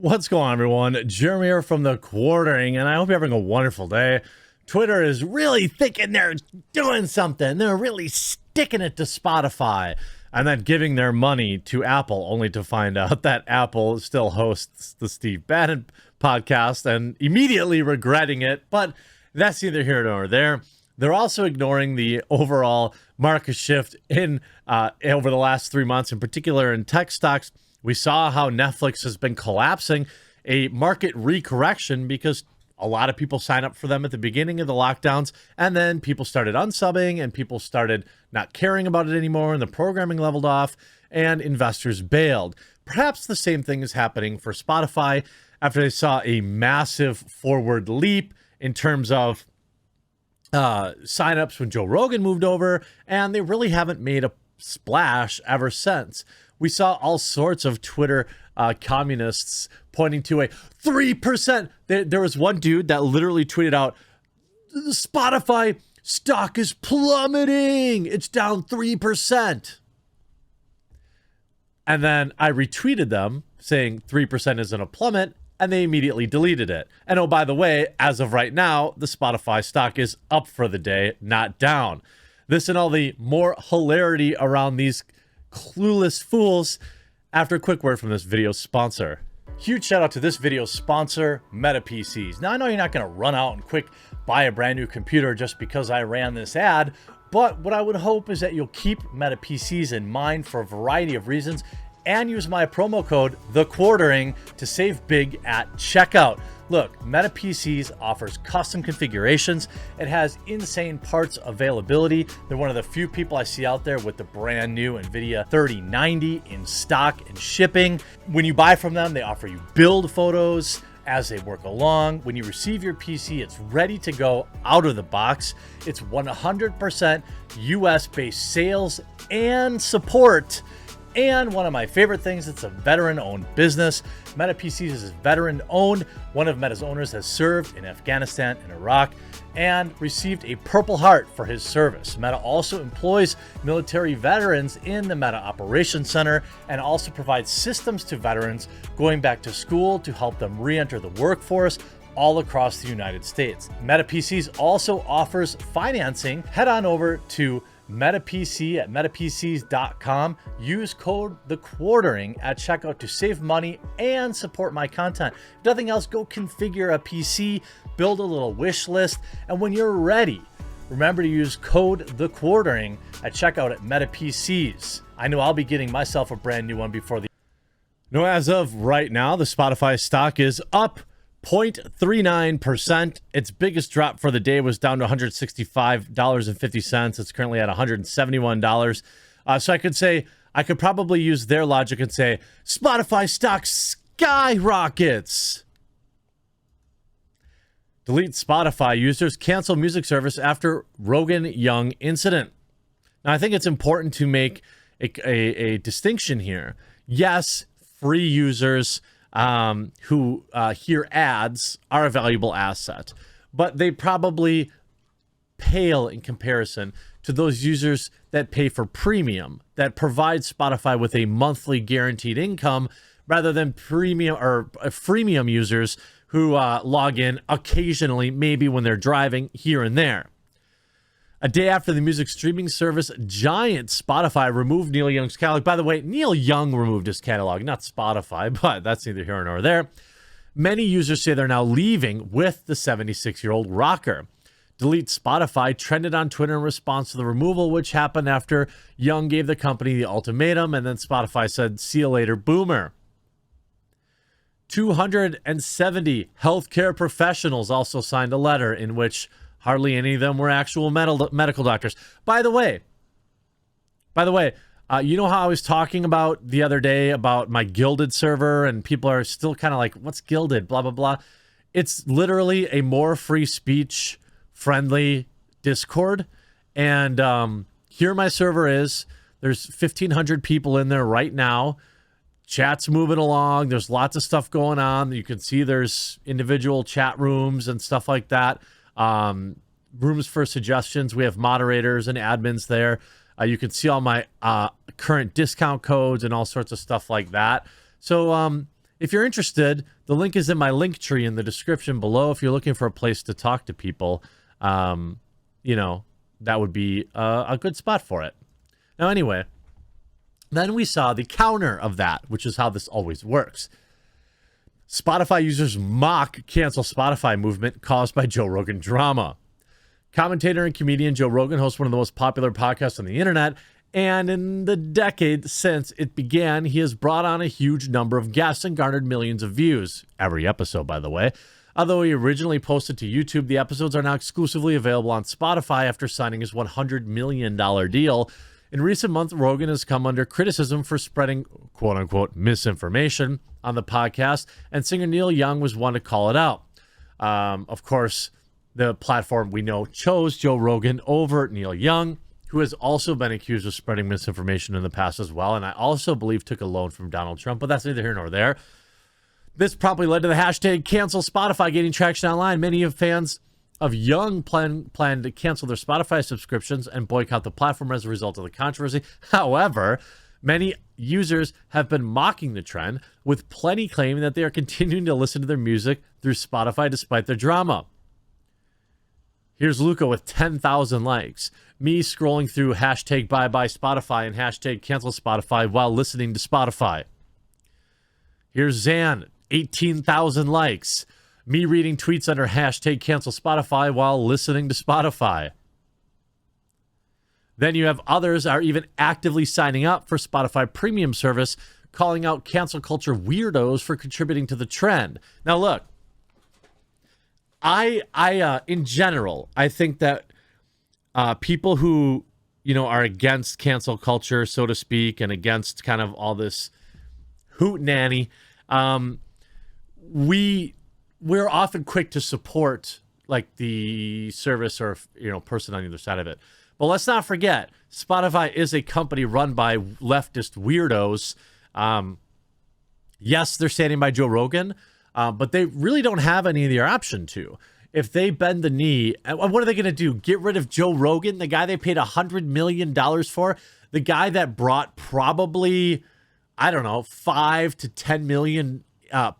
What's going on, everyone? Jeremy here from The Quartering, and I hope you're having a wonderful day. Twitter is really thinking they're doing something. They're really sticking it to Spotify and then giving their money to Apple, only to find out that Apple still hosts the Steve Bannon podcast and immediately regretting it. But that's neither here nor there. They're also ignoring the overall market shift in over the last 3 months, in particular in tech stocks. We saw how Netflix has been collapsing, a market recorrection, because a lot of people signed up for them at the beginning of the lockdowns, and then people started unsubbing and people started not caring about it anymore, and the programming leveled off and investors bailed. Perhaps the same thing is happening for Spotify after they saw a massive forward leap in terms of signups when Joe Rogan moved over, and they really haven't made a splash ever since. We saw all sorts of Twitter communists pointing to a 3%. There was one dude that literally tweeted out, "The Spotify stock is plummeting. It's down 3%. And then I retweeted them saying 3% isn't a plummet, and they immediately deleted it. And oh, by the way, as of right now, the Spotify stock is up for the day, not down. This and all the more hilarity around these clueless fools after a quick word from this video sponsor. Huge shout out to this video sponsor, Meta PCs. Now, I know you're not going to run out and quick buy a brand new computer just because I ran this ad, but what I would hope is that you'll keep Meta PCs in mind for a variety of reasons and use my promo code TheQuartering to save big at checkout. Look, Meta PCs offers custom configurations. It has insane parts availability. They're one of the few people I see out there with the brand new NVIDIA 3090 in stock and shipping. When you buy from them, they offer you build photos as they work along. When you receive your PC, it's ready to go out of the box. It's 100% US-based sales and support. And one of my favorite things, it's a veteran-owned business. Meta PCs is veteran-owned. One of Meta's owners has served in Afghanistan and Iraq and received a Purple Heart for his service. Meta also employs military veterans in the Meta Operations Center and also provides systems to veterans going back to school to help them re-enter the workforce all across the United States. Meta PCs also offers financing. Head on over to MetaPC at metapcs.com. Use code TheQuartering at checkout to save money and support my content. If nothing else, go configure a PC, build a little wish list, and when you're ready, remember to use code TheQuartering at checkout at MetaPCs. I know I'll be getting myself a brand new one before the... No, as of right now, the Spotify stock is up 0.39%. Its biggest drop for the day was down to $165.50. It's currently at $171. So I could probably use their logic and say Spotify stock skyrockets. Delete Spotify users, cancel music service after Rogan Young incident. Now, I think it's important to make a distinction here. Yes, free users who hear ads are a valuable asset, but they probably pale in comparison to those users that pay for premium, that provide Spotify with a monthly guaranteed income, rather than premium or freemium users who log in occasionally, maybe when they're driving here and there. A day after the music streaming service giant Spotify removed Neil Young's catalog. By the way, Neil Young removed his catalog, not Spotify, but that's neither here nor there. Many users say they're now leaving with the 76-year-old rocker. Delete Spotify trended on Twitter in response to the removal, which happened after Young gave the company the ultimatum, and then Spotify said, "See you later, boomer." 270 healthcare professionals also signed a letter in which hardly any of them were actual medical doctors. By the way, you know how I was talking about the other day about my Gilded server, and people are still kind of like, what's Gilded? Blah, blah, blah. It's literally a more free speech friendly Discord. And here my server is. There's 1,500 people in there right now. Chat's moving along. There's lots of stuff going on. You can see there's individual chat rooms and stuff like that. Rooms for suggestions. We have moderators and admins there. You can see all my current discount codes and all sorts of stuff like that. So If you're interested, the link is in my link tree in the description below. If you're looking for a place to talk to people, you know, that would be a good spot for it. Now, anyway, then we saw the counter of that, which is how this always works. Spotify users mock cancel Spotify movement caused by Joe Rogan drama. Commentator and comedian Joe Rogan hosts one of the most popular podcasts on the internet, and in the decade since it began, he has brought on a huge number of guests and garnered millions of views. Every episode, by the way. Although he originally posted to YouTube, the episodes are now exclusively available on Spotify after signing his $100 million deal. In recent months, Rogan has come under criticism for spreading quote-unquote misinformation on the podcast, and singer Neil Young was one to call it out. Of course, the platform we know chose Joe Rogan over Neil Young, who has also been accused of spreading misinformation in the past as well, and I also believe took a loan from Donald Trump, but that's neither here nor there. This promptly led to the hashtag cancel Spotify gaining traction online. Many of fans of Young plan to cancel their Spotify subscriptions and boycott the platform as a result of the controversy. However, many users have been mocking the trend, with plenty claiming that they are continuing to listen to their music through Spotify despite their drama. Here's Luca with 10,000 likes. Me scrolling through hashtag bye-bye Spotify and hashtag cancel Spotify while listening to Spotify. Here's Zan, 18,000 likes. Me reading tweets under hashtag cancel Spotify while listening to Spotify. Then you have others are even actively signing up for Spotify premium service, calling out cancel culture weirdos for contributing to the trend. Now look, I in general, I think that people who, you know, are against cancel culture, so to speak, and against kind of all this hootenanny, we're often quick to support like the service or, you know, person on the other side of it. But let's not forget, Spotify is a company run by leftist weirdos. Yes, they're standing by Joe Rogan, but they really don't have any of the option to. If they bend the knee, what are they going to do? Get rid of Joe Rogan, the guy they paid $100 million for? The guy that brought probably, I don't know, 5 to 10 million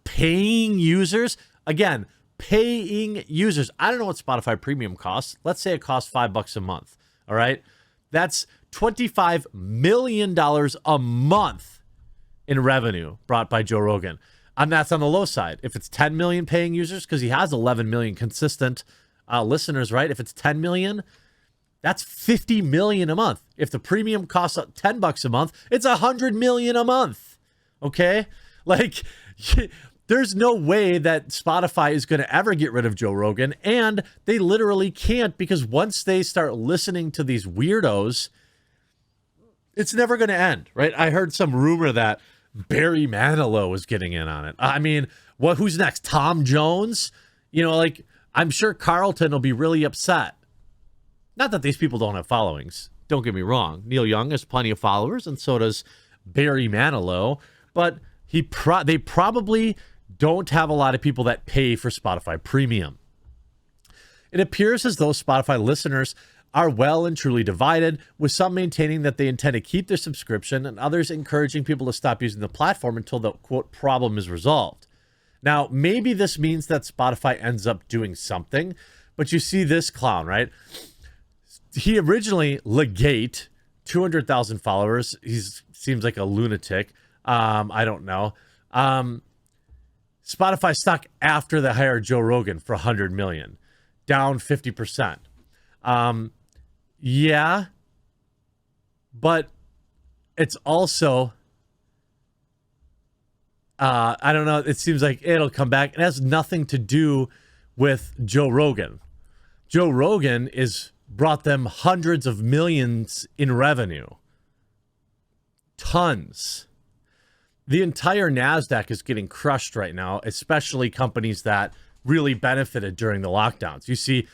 paying users? Again, paying users. I don't know what Spotify Premium costs. Let's say it costs $5 a month. All right. That's $25 million a month in revenue brought by Joe Rogan. And that's on the low side. If it's 10 million paying users, because he has 11 million consistent listeners, right? If it's 10 million, that's 50 million a month. If the premium costs $10 a month, it's 100 million a month. Okay. Like, there's no way that Spotify is going to ever get rid of Joe Rogan, and they literally can't, because once they start listening to these weirdos, it's never going to end, right? I heard some rumor that Barry Manilow is getting in on it. I mean, who's next? Tom Jones? You know, like, I'm sure Carlton will be really upset. Not that these people don't have followings. Don't get me wrong. Neil Young has plenty of followers, and so does Barry Manilow, but they probably don't have a lot of people that pay for Spotify Premium. It appears as though Spotify listeners are well and truly divided, with some maintaining that they intend to keep their subscription and others encouraging people to stop using the platform until the, quote, problem is resolved. Now, maybe this means that Spotify ends up doing something, but you see this clown, right? He originally, Legate, 200,000 followers. He seems like a lunatic. I don't know. Spotify stock after they hired Joe Rogan for 100 million, down 50%. Yeah, but it's also, I don't know. It seems like it'll come back. It has nothing to do with Joe Rogan. Joe Rogan brought them hundreds of millions in revenue. Tons. The entire NASDAQ is getting crushed right now, especially companies that really benefited during the lockdowns. You see,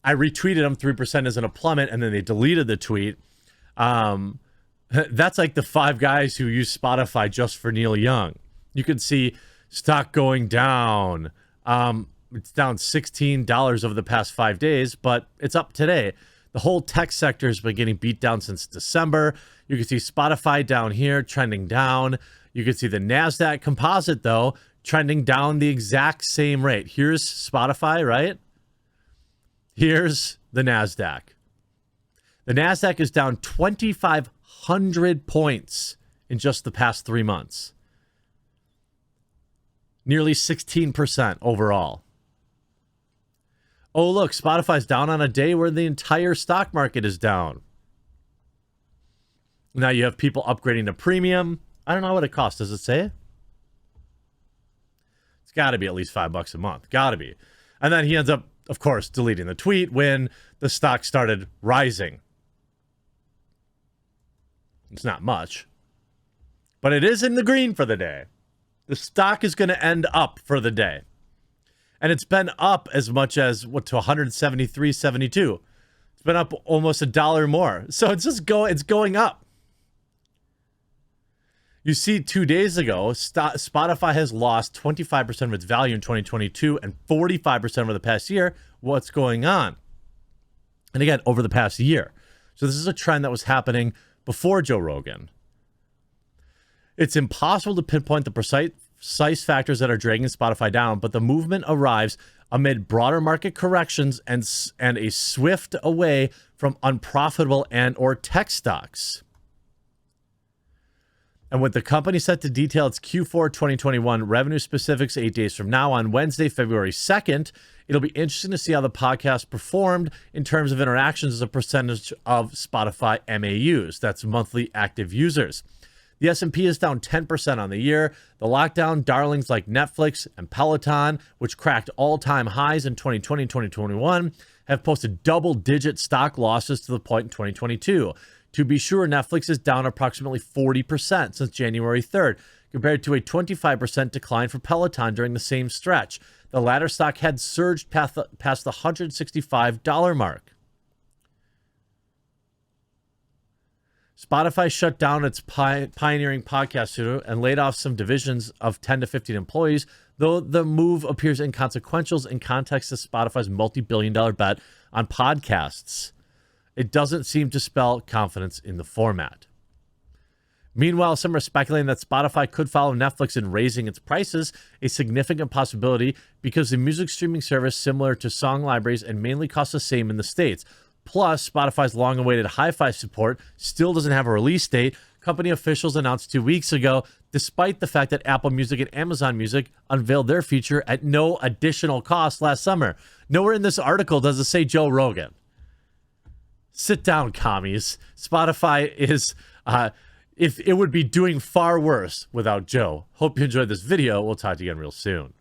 I retweeted them, 3% isn't a plummet, and then they deleted the tweet. That's like the 5 guys who use Spotify just for Neil Young. You can see stock going down. It's down $16 over the past 5 days, but it's up today. The whole tech sector has been getting beat down since December. You can see Spotify down here trending down. You can see the NASDAQ composite, though, trending down the exact same rate. Here's Spotify, right? Here's the NASDAQ. The NASDAQ is down 2,500 points in just the past 3 months. Nearly 16% overall. Oh, look, Spotify's down on a day where the entire stock market is down. Now you have people upgrading to premium. I don't know what it costs. Does it say? It's got to be at least $5 a month. Got to be. And then he ends up, of course, deleting the tweet when the stock started rising. It's not much, but it is in the green for the day. The stock is going to end up for the day. And it's been up as much as, to 173.72. It's been up almost $1 more. So it's just it's going up. You see, 2 days ago, Spotify has lost 25% of its value in 2022 and 45% over the past year. What's going on? And again, over the past year. So this is a trend that was happening before Joe Rogan. It's impossible to pinpoint the precise factors that are dragging Spotify down, but the movement arrives amid broader market corrections and a swift away from unprofitable and or tech stocks. And with the company set to detail its Q4 2021 revenue specifics 8 days from now on Wednesday, February 2nd, it'll be interesting to see how the podcast performed in terms of interactions as a percentage of Spotify MAUs. That's monthly active users. The S&P is down 10% on the year. The lockdown darlings like Netflix and Peloton, which cracked all-time highs in 2020 and 2021, have posted double-digit stock losses to the point in 2022. To be sure, Netflix is down approximately 40% since January 3rd, compared to a 25% decline for Peloton during the same stretch. The latter stock had surged past the $165 mark. Spotify shut down its pioneering podcast studio and laid off some divisions of 10 to 15 employees, though the move appears inconsequential in context of Spotify's multi-billion-dollar bet on podcasts. It doesn't seem to spell confidence in the format. Meanwhile, some are speculating that Spotify could follow Netflix in raising its prices, a significant possibility because the music streaming service, similar to song libraries and mainly costs the same in the States. Plus, Spotify's long-awaited hi-fi support still doesn't have a release date. Company officials announced 2 weeks ago, despite the fact that Apple Music and Amazon Music unveiled their feature at no additional cost last summer. Nowhere in this article does it say Joe Rogan. Sit down, commies. Spotify is, if it would be doing far worse without Joe. Hope you enjoyed this video. We'll talk to you again real soon.